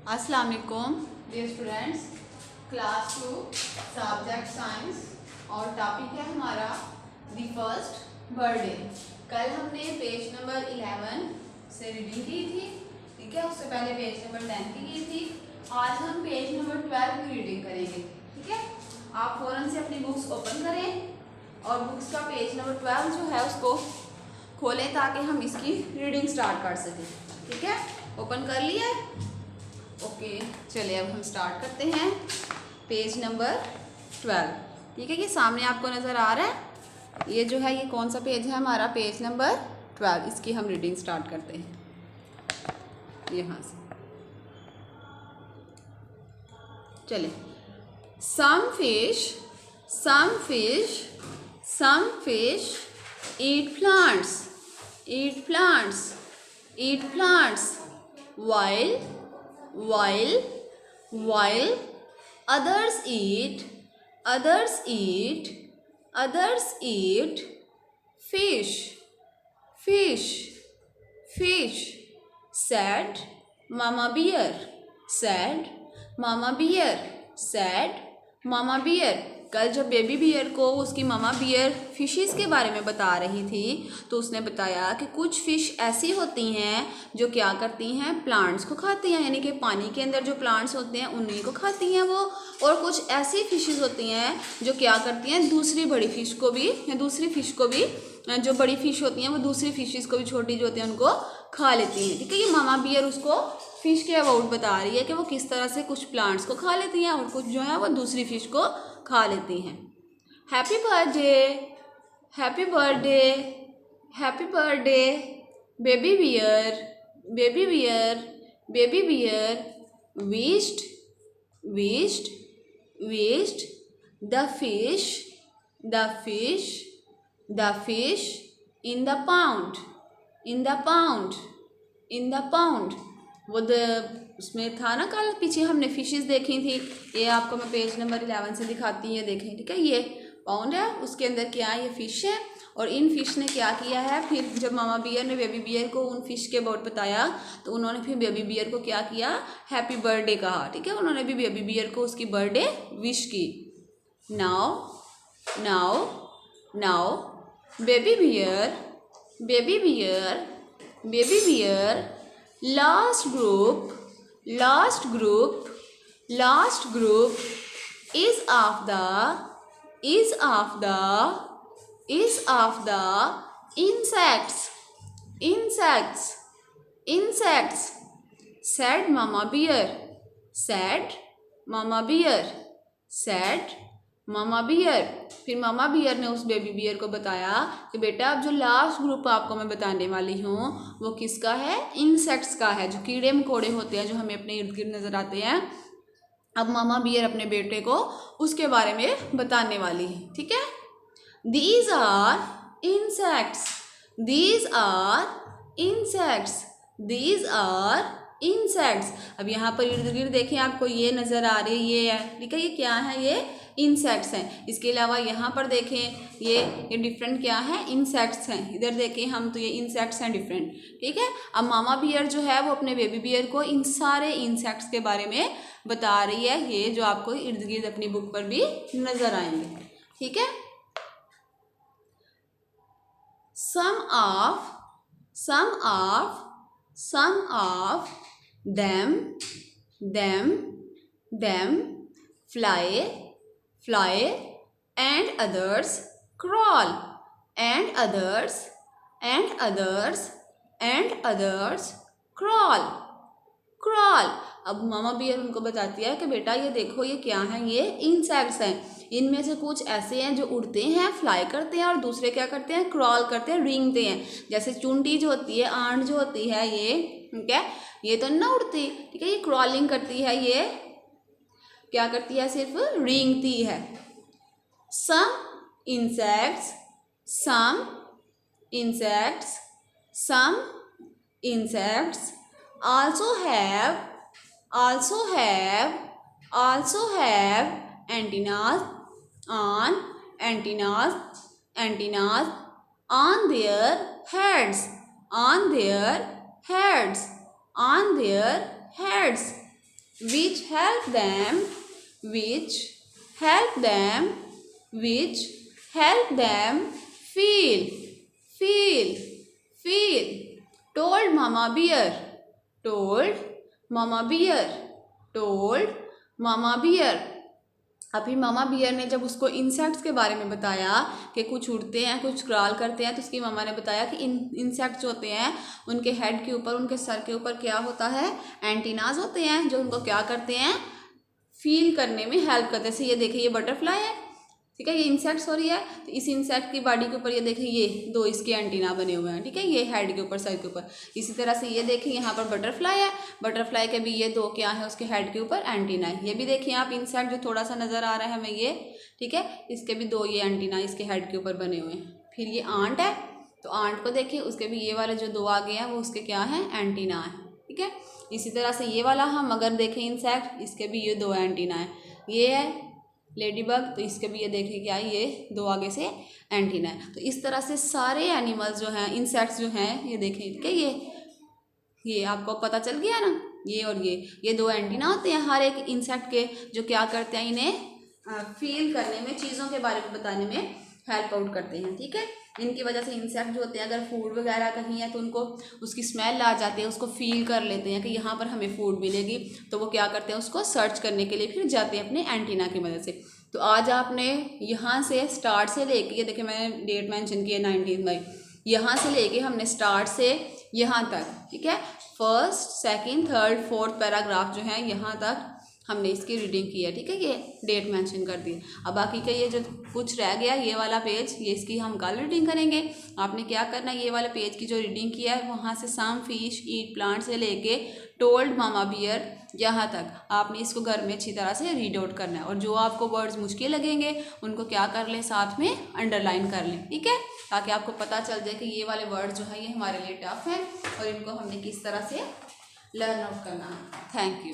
अस्सलाम वालेकुम dear students, class 2 subject science और टॉपिक है हमारा द फर्स्ट बर्थडे। कल हमने पेज नंबर 11 से रीडिंग की थी, ठीक है। उससे पहले पेज नंबर 10 की थी। आज हम पेज नंबर 12 की रीडिंग करेंगे, ठीक है। आप फ़ौरन से अपनी बुक्स ओपन करें और बुक्स का पेज नंबर 12 जो है उसको खोलें ताकि हम इसकी रीडिंग स्टार्ट कर सकें, ठीक है। ओपन कर लिया है? ओके, चलिए अब हम स्टार्ट करते हैं। पेज नंबर 12, ठीक है। ये सामने आपको नज़र आ रहा है, ये जो है ये कौन सा पेज है हमारा? Page number 12। इसकी हम रीडिंग स्टार्ट करते हैं यहाँ से। चलिए। Some fish some fish some fish eat plants eat plants eat plants while while while others eat others eat others eat fish fish fish said mama bear said mama bear said mama bear। कल जब baby bear को उसकी मामा beer fishes के बारे में बता रही थी तो उसने बताया कि कुछ फ़िश ऐसी होती हैं जो क्या करती हैं, प्लांट्स को खाती हैं, यानी कि पानी के अंदर जो प्लांट्स होते हैं उन्हीं को खाती हैं वो। और कुछ ऐसी फिशेस होती हैं जो क्या करती हैं, दूसरी बड़ी फ़िश को भी या दूसरी फ़िश को भी, जो बड़ी फ़िश होती हैं वो दूसरी फिशेस को भी, छोटी जो होती हैं उनको खा लेती हैं, ठीक है। ये मामा बियर उसको फ़िश के अबाउट बता रही है कि वो किस तरह से कुछ प्लांट्स को खा लेती हैं और कुछ जो है वो दूसरी फ़िश को खा लेती हैं। Happy birthday happy birthday happy birthday baby bear baby bear baby bear wished wished wished the fish the fish the fish in the pond in the pond in the pond. वो उसमें था ना, कल पीछे हमने फिशेस देखी थी। ये आपको मैं पेज नंबर 11 से दिखाती हूँ, ये देखें, ठीक है। ये पाउंड है, उसके अंदर क्या है, ये फ़िश है। और इन फिश ने क्या किया है, फिर जब मामा बियर ने बेबी बियर को उन फिश के अबाउट बताया तो उन्होंने फिर बेबी बियर को क्या किया, हैप्पी बर्थडे कहा, ठीक है। उन्होंने भी बेबी बियर को उसकी बर्थडे विश की। Now now now baby bear baby bear baby bear last group last group last group is of the is of the is of the insects insects insects said mama bear said mama bear said mama beer. फिर मामा beer ने उस baby bear को बताया कि बेटा अब जो last group आपको मैं बताने वाली हूँ वो किसका है, इंसेक्ट्स का है, जो कीड़े मकोड़े होते हैं जो हमें अपने इर्द गिर्द नज़र आते हैं। अब मामा बियर अपने बेटे को उसके बारे में बताने वाली है, ठीक है। These are insects these are insects these are insects. अब यहाँ पर इर्द गिर्द देखें, आपको ये नज़र आ रही है, ये है, ठीक है। ये क्या है, ये इंसेक्ट्स हैं। इसके अलावा यहाँ पर देखें, ये डिफरेंट क्या है, इंसेक्ट्स हैं। इधर देखें हम तो ये इंसेक्ट्स हैं डिफरेंट, ठीक है। अब मामा बियर जो है वो अपने बेबी बियर को इन सारे इंसेक्ट्स के बारे में बता रही है, ये जो आपको इर्द गिर्द अपनी बुक पर भी नज़र आएंगे, ठीक है। Some of some of some of them them fly fly and others crawl and others and others and others crawl crawl। अब मामा बियर उनको बताती है कि बेटा ये देखो, ये क्या है, ये इंसेक्ट्स हैं। इनमें से कुछ ऐसे हैं जो उड़ते हैं, फ्लाई करते हैं, और दूसरे क्या करते हैं, क्रॉल करते हैं, रेंगते हैं। जैसे चुंटी जो होती है, आंट जो होती है, ये ठीक है, ये तो ना उड़ती, ठीक है, ये क्रॉलिंग करती है, ये क्या करती है, सिर्फ रेंगती है। Some insects some insects some insects also have antennas on antennas on their heads on their heads which help them, which help them, which help them feel, feel, feel. Told Mama Bear, told Mama Bear, told Mama Bear. अभी मामा beer ने जब उसको insects के बारे में बताया कि कुछ उड़ते हैं कुछ क्रॉल करते हैं, तो उसकी मामा ने बताया कि इंसेक्ट्स होते हैं उनके हेड के ऊपर, उनके सर के ऊपर क्या होता है, एंटीनाज होते हैं जो उनको क्या करते हैं, फील करने में हेल्प करते हैं। जैसे ये देखिए ये बटरफ्लाई है, ठीक है, ये इंसेक्ट्स हो रही है, तो इस इंसेक्ट की बॉडी के ऊपर ये देखिए ये दो इसके एंटीना बने हुए हैं, ठीक है, ये हेड के ऊपर सर के ऊपर। इसी तरह से ये देखिए यहाँ पर बटरफ्लाई है, बटरफ्लाई के भी ये दो क्या है उसके हेड के ऊपर एंटीना है। ये भी देखिए आप इंसेक्ट जो थोड़ा सा नज़र आ रहा है हमें ये, ठीक है, इसके भी दो ये एंटीना इसके हेड के ऊपर बने हुए हैं। फिर ये आंट है, तो आंट को देखिए उसके भी ये वाले जो दो आगे हैं वो उसके क्या हैं, एंटीना है, ठीक है। इसी तरह से ये वाला हम अगर देखें इंसेक्ट, इसके भी ये दो एंटीना है। ये है लेडी बग, तो इसके भी ये देखें क्या है, ये दो आगे से एंटीना है। तो इस तरह से सारे एनिमल्स जो हैं, इंसेक्ट्स जो हैं, ये देखें, ठीक है, ये आपको पता चल गया ना, ये और ये दो एंटीना होते हैं हर एक इंसेक्ट के, जो क्या करते हैं, इन्हें फील करने में, चीज़ों के बारे में बताने में हेल्प आउट करते हैं, ठीक है। इनकी वजह से इंसेक्ट जो होते हैं अगर फूड वगैरह कहीं है तो उनको उसकी स्मेल आ जाती है, उसको फील कर लेते हैं कि यहाँ पर हमें फूड मिलेगी, तो वो क्या करते हैं, उसको सर्च करने के लिए फिर जाते हैं अपने एंटीना की मदद से। तो आज आपने यहाँ से स्टार्ट से लेके, ये देखिए मैंने डेट मेंशन की है 19 मई, यहाँ से लेके हमने स्टार्ट से यहाँ तक, ठीक है, first second third fourth paragraph जो है यहाँ तक हमने इसकी रीडिंग की है, ठीक है, ये डेट मेंशन कर दी। अब बाकी का ये जो कुछ रह गया ये वाला पेज, ये इसकी हम कल रीडिंग करेंगे। आपने क्या करना है, ये वाला पेज की जो रीडिंग किया है वहाँ से सम फिश ईट प्लांट से लेके टोल्ड मामा बियर यहाँ तक आपने इसको घर में अच्छी तरह से रीड आउट करना है। और जो आपको वर्ड्स मुश्किल लगेंगे उनको क्या कर लें, साथ में अंडरलाइन कर लें, ठीक है, ताकि आपको पता चल जाए कि ये वाले वर्ड जो है ये हमारे लिए टफ है और इनको हमने किस तरह से लर्न आउट करना है। Thank you.